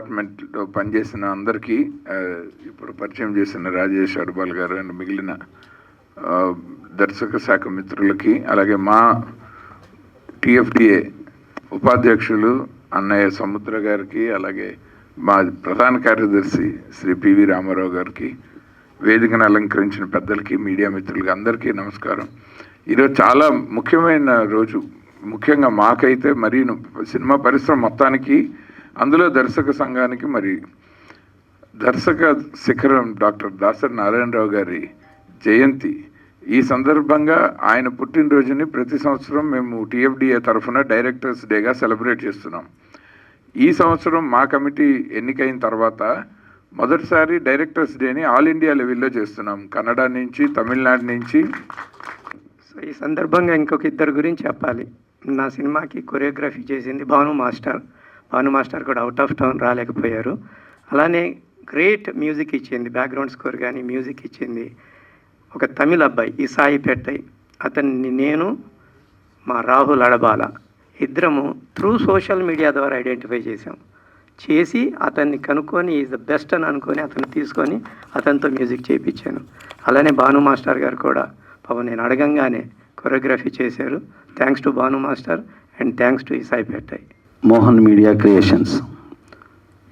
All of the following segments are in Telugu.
డిపార్ట్మెంట్లో పనిచేసిన అందరికీ, ఇప్పుడు పరిచయం చేసిన రాజేష్ అడ్బాల్ గారు అండ్ మిగిలిన దర్శక శాఖ మిత్రులకి, అలాగే మా టిఎఫ్డిఏ ఉపాధ్యక్షులు అన్నయ్య సముద్ర గారికి, అలాగే మా ప్రధాన కార్యదర్శి శ్రీ పివి రామారావు గారికి, వేదికను అలంకరించిన పెద్దలకి, మీడియా మిత్రులకి అందరికీ నమస్కారం. ఈరోజు చాలా ముఖ్యమైన రోజు. ముఖ్యంగా మాకైతే మరి సినిమా పరిశ్రమ మొత్తానికి, అందులో దర్శక సంఘానికి, మరి దర్శక శిఖరం డాక్టర్ దాసరి నారాయణరావు గారి జయంతి. ఈ సందర్భంగా ఆయన పుట్టినరోజుని ప్రతి సంవత్సరం మేము టిఎఫ్డిఏ తరఫున డైరెక్టర్స్ డేగా సెలబ్రేట్ చేస్తున్నాం. ఈ సంవత్సరం మా కమిటీ ఎన్నికైన తర్వాత మొదటిసారి డైరెక్టర్స్ డేని ఆల్ ఇండియా లెవెల్లో చేస్తున్నాం, కన్నడ నుంచి, తమిళనాడు నుంచి. సో ఈ సందర్భంగా ఇంకొక ఇద్దరు గురించి చెప్పాలి. నా సినిమాకి కొరియోగ్రఫీ చేసింది భాను మాస్టర్ కూడా అవుట్ ఆఫ్ టౌన్ రాలేకపోయారు. అలానే గ్రేట్ మ్యూజిక్ ఇచ్చింది, బ్యాక్గ్రౌండ్ స్కోర్ కానీ మ్యూజిక్ ఇచ్చింది ఒక తమిళ అబ్బాయి ఈ సాయి పెట్టై. అతన్ని నేను, మా రాహుల్ అడబాల ఇద్దరము త్రూ సోషల్ మీడియా ద్వారా ఐడెంటిఫై చేసి అతన్ని కనుక్కొని ఈజ్ ద బెస్ట్ అని అనుకొని అతన్ని తీసుకొని అతనితో మ్యూజిక్ చేయించాను. అలానే భాను మాస్టర్ గారు కూడా పాపం నేను అడగంగానే కొరియోగ్రఫీ చేశారు. Thanks to Bhanu master and thanks to Sai పెట్టై. మోహన్ మీడియా క్రియేషన్స్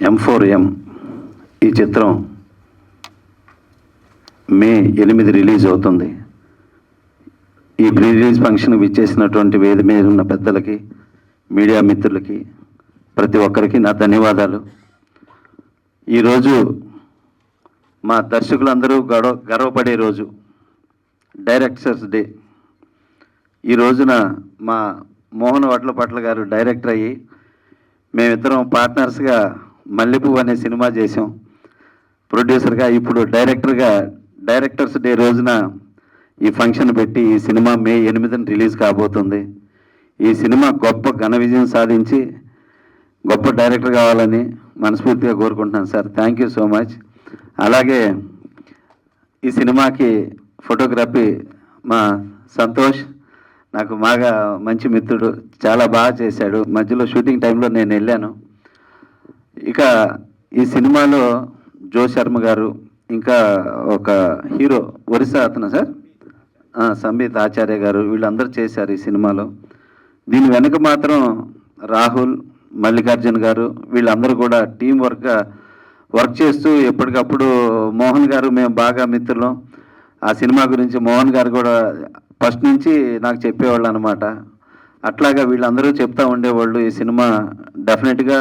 M4M ఈ చిత్రం మే 8 రిలీజ్ అవుతుంది. ఈ ప్రీ రిలీజ్ ఫంక్షన్ విచ్చేసినటువంటి వేది మీద ఉన్న పెద్దలకి, మీడియా మిత్రులకి, ప్రతి ఒక్కరికి నా ధన్యవాదాలు. ఈరోజు మా దర్శకులందరూ గర్వపడే రోజు, డైరెక్టర్స్ డే. ఈ రోజున మా మోహన్ వడ్లపట్ల గారు డైరెక్టర్ అయ్యి, మేమిద్దరం పార్ట్నర్స్గా మల్లెపువ్వు అనే సినిమా చేసాం. ప్రొడ్యూసర్గా, ఇప్పుడు డైరెక్టర్స్ డే రోజున ఈ ఫంక్షన్ పెట్టి ఈ సినిమా మే 8న రిలీజ్ కాబోతుంది. ఈ సినిమా గొప్ప ఘన విజయం సాధించి గొప్ప డైరెక్టర్ కావాలని మనస్ఫూర్తిగా కోరుకుంటున్నాను sir. Thank you so much. అలాగే ఈ సినిమాకి ఫోటోగ్రఫీ మా సంతోష్, నాకు బాగా మంచి మిత్రుడు, చాలా బాగా చేశాడు. మధ్యలో షూటింగ్ టైంలో నేను వెళ్ళాను. ఇక ఈ సినిమాలో జో శర్మ గారు, ఇంకా ఒక హీరో ఒరిస్సా అతను సార్ సంబీత్ ఆచార్య గారు, వీళ్ళందరూ చేశారు ఈ సినిమాలో. దీని వెనక మాత్రం రాహుల్, మల్లికార్జున్ గారు, వీళ్ళందరూ కూడా టీం వర్క్ చేస్తూ ఎప్పటికప్పుడు మోహన్ గారు, మేము బాగా మిత్రులం. ఆ సినిమా గురించి మోహన్ గారు కూడా ఫస్ట్ నుంచి నాకు చెప్పేవాళ్ళు అనమాట. అట్లాగా వీళ్ళందరూ చెప్తూ ఉండేవాళ్ళు ఈ సినిమా డెఫినెట్గా.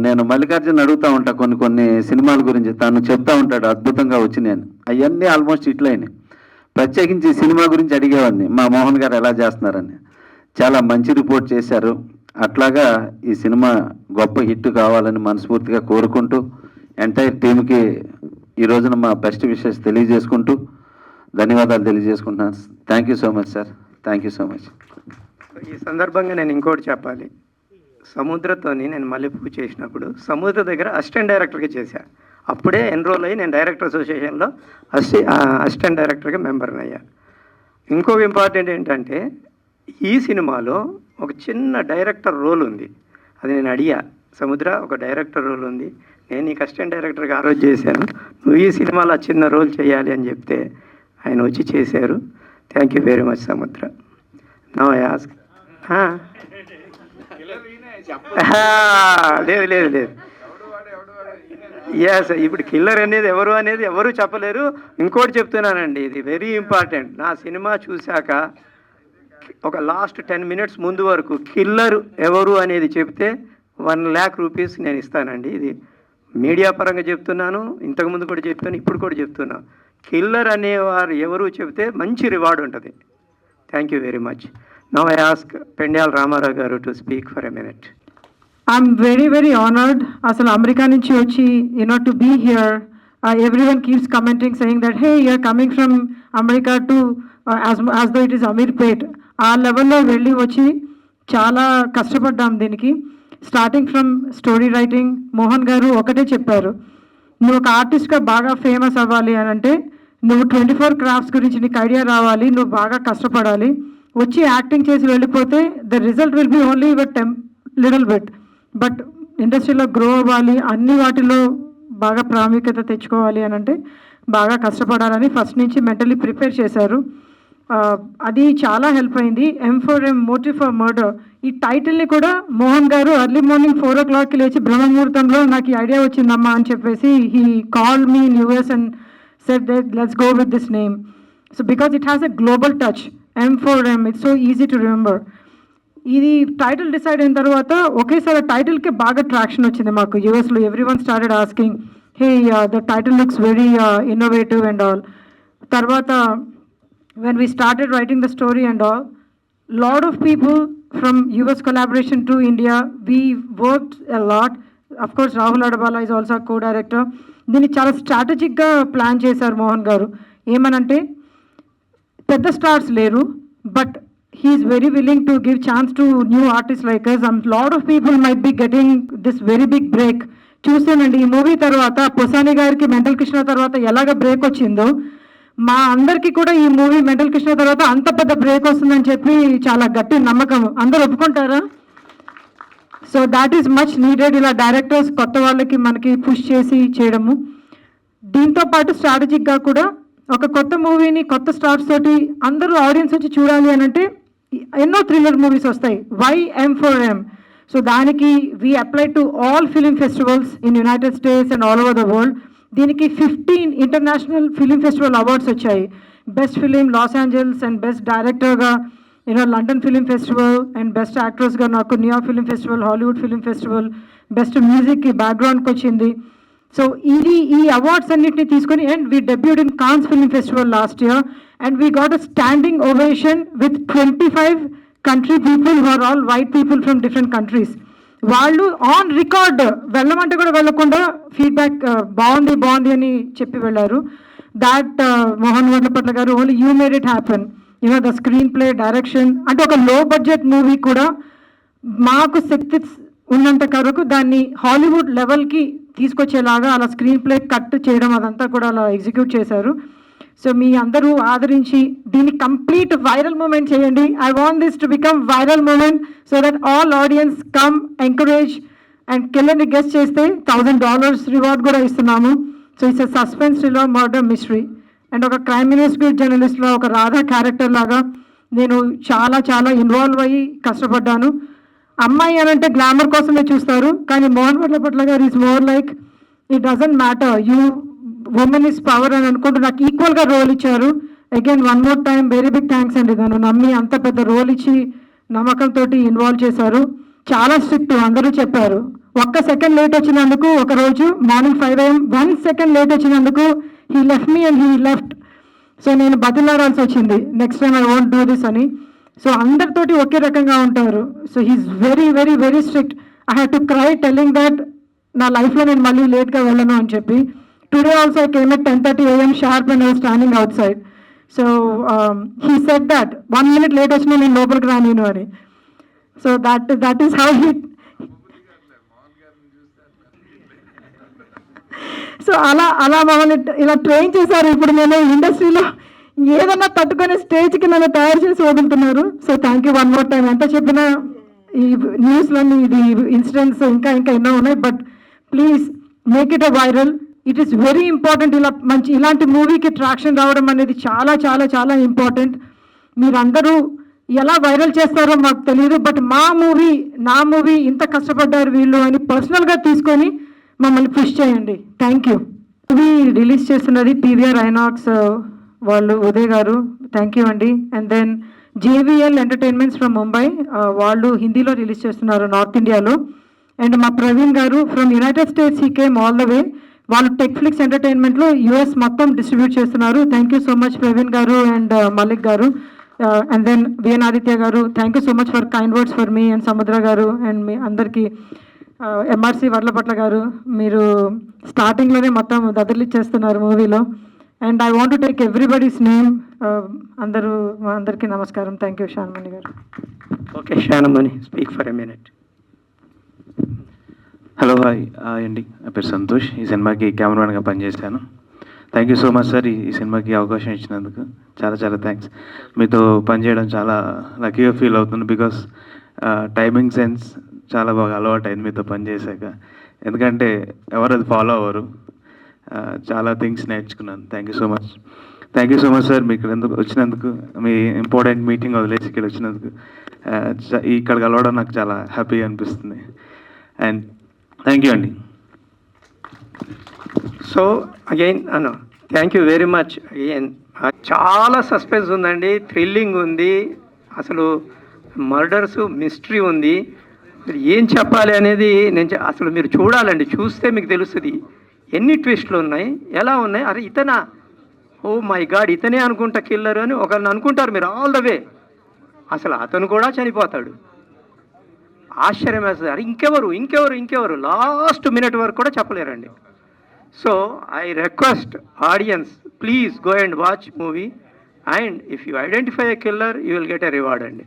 నేను మల్లికార్జున్ అడుగుతూ ఉంటా కొన్ని సినిమాల గురించి, తను చెప్తూ ఉంటాడు అద్భుతంగా వచ్చి. నేను అవన్నీ ఆల్మోస్ట్ ఇట్లయినాయి. ప్రత్యేకించి ఈ సినిమా గురించి అడిగేవాడిని, మా మోహన్ గారు ఎలా చేస్తున్నారని. చాలా మంచి రిపోర్ట్ చేశారు. అట్లాగా ఈ సినిమా గొప్ప హిట్ కావాలని మనస్ఫూర్తిగా కోరుకుంటూ, ఎంటైర్ టీంకి ఈ రోజున మా బెస్ట్ విషెస్ తెలియజేసుకుంటూ ధన్యవాదాలు తెలియజేసుకుంటున్నాను. Thank you so much sir. Thank you so much. ఈ సందర్భంగా నేను ఇంకోటి చెప్పాలి. సముద్రతోని నేను మల్లెపువ్వు చేసినప్పుడు సముద్ర దగ్గర అసిస్టెంట్ డైరెక్టర్గా చేశాను. అప్పుడే ఎన్రోల్ అయ్యి నేను డైరెక్టర్ అసోసియేషన్లో అసిస్టెంట్ డైరెక్టర్గా మెంబర్ని అయ్యా. ఇంకొక ఇంపార్టెంట్ ఏంటంటే ఈ సినిమాలో ఒక చిన్న డైరెక్టర్ రోల్ ఉంది. అది నేను అడిగా, సముద్ర ఒక డైరెక్టర్ రోల్ ఉంది, నేను నీకు అసిస్టెంట్ డైరెక్టర్గా ఆ రోజు చేశాను, నువ్వు ఈ సినిమాలో చిన్న రోల్ చేయాలి అని చెప్తే ఆయన వచ్చి చేశారు. థ్యాంక్ యూ వెరీ మచ్ సముద్ర. Now I ask. లేదు ఎస్, ఇప్పుడు కిల్లర్ అనేది ఎవరు చెప్పలేరు. ఇంకోటి చెప్తున్నానండి, ఇది వెరీ ఇంపార్టెంట్. నా సినిమా చూశాక ఒక లాస్ట్ 10 minutes ముందు వరకు కిల్లర్ ఎవరు అనేది చెప్తే 1 lakh rupees నేను ఇస్తానండి. ఇది మీడియా పరంగా చెప్తున్నాను, ఇంతకుముందు కూడా చెప్పాను, ఇప్పుడు కూడా చెప్తున్నాను. కిల్లర్ అనేవారు ఎవరు చెప్తే మంచి రివార్డ్ ఉంటుంది. Thank you very much. Now I ask Pendyala Ramarao గారు to speak for a minute. I'm very honored. అసలు అమెరికా నుంచి వచ్చి to be here. Everyone keeps commenting saying that hey, you're coming from America to as though it is Amirpet. ఆ లెవెల్లో వెళ్ళి వచ్చి చాలా కష్టపడ్డాం దీనికి. Starting from story writing, Mohan గారు ఒకటే చెప్పారు, నువ్వు ఒక ఆర్టిస్ట్గా బాగా ఫేమస్ అవ్వాలి అని అంటే నువ్వు 24 క్రాఫ్ట్స్ గురించి నీకు ఐడియా రావాలి, నువ్వు బాగా కష్టపడాలి. వచ్చి యాక్టింగ్ చేసి వెళ్ళిపోతే the result will be only little bit. But ఇండస్ట్రీలో గ్రో అవ్వాలి, అన్ని వాటిలో బాగా ప్రాముఖ్యత తెచ్చుకోవాలి అని అంటే బాగా కష్టపడాలని ఫస్ట్ నుంచి మెంటలీ ప్రిపేర్ చేశారు. అది చాలా హెల్ప్ అయింది. M4M మోటివ్ ఫర్ మర్డర్ ఈ టైటిల్ని కూడా మోహన్ గారు ఎర్లీ మార్నింగ్ 4 o'clockకి లేచి బ్రహ్మముహూర్తంలో నాకు ఈ ఐడియా వచ్చిందమ్మా అని చెప్పేసి he called me in US and said that let's go with this name. So because it has a global touch, M4M, it's so easy to remember. ఇది టైటిల్ డిసైడ్ అయిన తర్వాత ఒకేసారి టైటిల్కి బాగా ట్రాక్షన్ వచ్చింది మాకు యూఎస్లో. Every one started asking, hey the title looks very innovative and all. తర్వాత when we started writing the story and all, lot of people from US collaboration to India, we worked a lot. Of course Rahul Adabala is also a co-director. దీన్ని చాలా స్ట్రాటజిక్గా ప్లాన్ చేశారు మోహన్ గారు. ఏమనంటే పెద్ద స్టార్స్ లేరు, but he's very willing to give chance to new artist like us. And lot of people might be getting this very big break. చూసానండి ఈ మూవీ తర్వాత పొసాని గారికి మెంటల్ కృష్ణ తర్వాత ఎలాగ బ్రేక్ వచ్చిందో, మా అందరికీ కూడా ఈ మూవీ మెంటల్ కృష్ణ తర్వాత అంత పెద్ద బ్రేక్ వస్తుందని చెప్పి చాలా గట్టి నమ్మకం. అందరూ ఒప్పుకుంటారా? So that is much needed. ఇలా డైరెక్టర్స్ కొత్త వాళ్ళకి మనకి పుష్ చేసి చేయడము. దీంతో పాటు స్ట్రాటజిక్గా కూడా ఒక కొత్త మూవీని కొత్త స్టార్స్ తోటి అందరూ ఆడియన్స్ వచ్చి చూడాలి అని అంటే ఎన్నో థ్రిల్లర్ మూవీస్ వస్తాయి. Why M4M? సో దానికి we apply to all film festivals in United states and all over the world. దీనికి 15 ఇంటర్నేషనల్ ఫిలిం ఫెస్టివల్ అవార్డ్స్ వచ్చాయి. Best film Los Angeles and best డైరెక్టర్గా London film festival and best యాక్ట్రెస్గా నాకు New York film festival, Hollywood film festival, best మ్యూజిక్కి బ్యాక్గ్రౌండ్కి వచ్చింది. సో ఈ అవార్డ్స్ అన్నిటిని తీసుకొని and we డెబ్యూడ్ in cons film festival last year and we got a standing ovation with 25 country people who are all white people from different countries. వాళ్ళు ఆన్ రికార్డ్ వెళ్ళమంటే కూడా వెళ్ళకుండా ఫీడ్బ్యాక్ బాగుంది అని చెప్పి వెళ్ళారు. దాట్ మోహన్ వర్లపట్ల గారు only you made it happen. The screen play, direction, అంటే ఒక లో బడ్జెట్ మూవీ కూడా మాకు శక్తి ఉన్నంత వరకు దాన్ని హాలీవుడ్ లెవెల్కి తీసుకొచ్చేలాగా అలా స్క్రీన్ ప్లే కట్ చేయడం అదంతా కూడా అలా ఎగ్జిక్యూట్ చేశారు. సో మీ అందరూ ఆదరించి దీన్ని కంప్లీట్ వైరల్ మూమెంట్ చేయండి. I want this to become viral moment so that all audience come, encourage and కిల్లర్ని గెస్ట్ చేస్తే $1000 రివార్డ్ కూడా ఇస్తున్నాము. So it's a suspense thriller murder mystery and ఒక క్రైమ్ ఇన్వెస్టిగేట్ జర్నలిస్ట్లో ఒక రాధా క్యారెక్టర్ లాగా నేను చాలా చాలా ఇన్వాల్వ్ అయ్యి కష్టపడ్డాను. అమ్మాయి అని అంటే గ్లామర్ కోసమే చూస్తారు, కానీ మోహన్ వర్లపట్ల గారు is more like it doesn't matter, you women is power అని అనుకుంటూ నాకు ఈక్వల్గా రోల్ ఇచ్చారు. Again one more time very big thanks అండి. నన్ను నమ్మి అంత పెద్ద రోల్ ఇచ్చి నమ్మకంతో ఇన్వాల్వ్ చేశారు. చాలా స్ట్రిక్ట్ అందరూ చెప్పారు. 1 సెకండ్ లేట్ వచ్చినందుకు ఒకరోజు మార్నింగ్ 5 AM 1 సెకండ్ లేట్ వచ్చినందుకు he left me and he left. So నేను బతిలాడాల్సి వచ్చింది, next time I won't do this అని. సో అందరితోటి ఒకే రకంగా ఉంటారు. So he's very very very strict. I had to cry telling that నా లైఫ్లో నేను మళ్ళీ లేట్గా వెళ్ళను అని చెప్పి. Today also I came at 10:30 AM sharp and I was standing out side. So he said that 1 minute late వచ్చినా నేను లోపలికి రానిను అని. So that is how he. So అలా మమ్మల్ని ఇలా ట్రైన్ చేశారు. ఇప్పుడు నేను ఇండస్ట్రీలో ఏదన్నా తట్టుకునే స్టేజ్కి నన్ను తయారు చేసి వదులుతున్నారు. So thank you one more time. ఎంత చెప్పినా ఈ న్యూస్లోని ఇది ఇన్సిడెంట్స్ ఇంకా ఎన్నో ఉన్నాయి, but please make it a viral. It is very important. ఇలాంటి మూవీకి ట్రాక్షన్ రావడం అనేది చాలా చాలా చాలా ఇంపార్టెంట్. మీరందరూ ఎలా వైరల్ చేస్తారో మాకు తెలియదు, బట్ నా మూవీ ఇంత కష్టపడ్డారు వీళ్ళు అని పర్సనల్గా తీసుకొని మమ్మల్ని పుష్ చేయండి. Thank you. మూవీ రిలీజ్ చేస్తున్నది PVR ఐనాక్స్ వాళ్ళు, ఉదయ్ గారు, థ్యాంక్ యూ అండి. And then JVL entertainments from Mumbai, వాళ్ళు హిందీలో రిలీజ్ చేస్తున్నారు నార్త్ ఇండియాలో. అండ్ మా ప్రవీణ్ గారు from United states, he came all the way. వాళ్ళు టెక్ఫ్లిక్స్ ఎంటర్టైన్మెంట్లో US మొత్తం డిస్ట్రిబ్యూట్ చేస్తున్నారు. Thank you so much Praveen గారు అండ్ మలిక్ గారు. అండ్ దెన్ VN ఆదిత్య గారు, thank you so much for kind words for me and సముద్ర గారు అండ్ మీ అందరికీ. MRC వర్లపట్ల గారు, మీరు స్టార్టింగ్లోనే మొత్తం దదలిచ్చేస్తున్నారు మూవీలో. And I want to take everybody's name. అందరికీ నమస్కారం. Thank you. శానమణి గారు. Okay Shanamani, speak for a minute. Hello, hi అండి. నా పేరు సంతోష్. ఈ సినిమాకి కెమెరామెన్గా పనిచేశాను. Thank you so much sir ఈ సినిమాకి అవకాశం ఇచ్చినందుకు. చాలా చాలా థ్యాంక్స్. మీతో పనిచేయడం చాలా లక్కీగా ఫీల్ అవుతుంది. బికాస్ టైమింగ్ సెన్స్, చాలా బాగా అలవాటు అయింది మీతో పనిచేశాక. ఎందుకంటే ఎవరు అది ఫాలో అవ్వరు. చాలా థింగ్స్ నేర్చుకున్నాను. Thank you so much. Thank you so much sir. మీ ఇక్కడ ఎందుకు వచ్చినందుకు, మీ ఇంపార్టెంట్ మీటింగ్ వదిలేసి ఇక్కడ వచ్చినందుకు. ఇక్కడ కలవడం నాకు చాలా హ్యాపీగా అనిపిస్తుంది. అండ్ థ్యాంక్ యూ అండి. So again Anu thank you very much again. చాలా సస్పెన్స్ ఉందండి, థ్రిల్లింగ్ ఉంది, అసలు మర్డర్స్ మిస్టరీ ఉంది. మీరు ఏం చెప్పాలి అనేది అసలు మీరు చూడాలండి, చూస్తే మీకు తెలుస్తుంది ఎన్ని ట్విస్ట్లు ఉన్నాయి, ఎలా ఉన్నాయి. అరే ఇతనా, ఓ మై గాడ్ ఇతనే అనుకుంటా కిల్లర్ అని ఒకరిని అనుకుంటారు మీరు ఆల్ ద వే, అసలు అతను కూడా చనిపోతాడు. ఆశ్చర్యం వేస్తుంది. అరే ఇంకెవరు ఇంకెవరు ఇంకెవరు లాస్ట్ మినిట్ వరకు కూడా చెప్పలేరండి. So I request audience, please go and watch movie, and if you identify a killer you will get a reward అండి.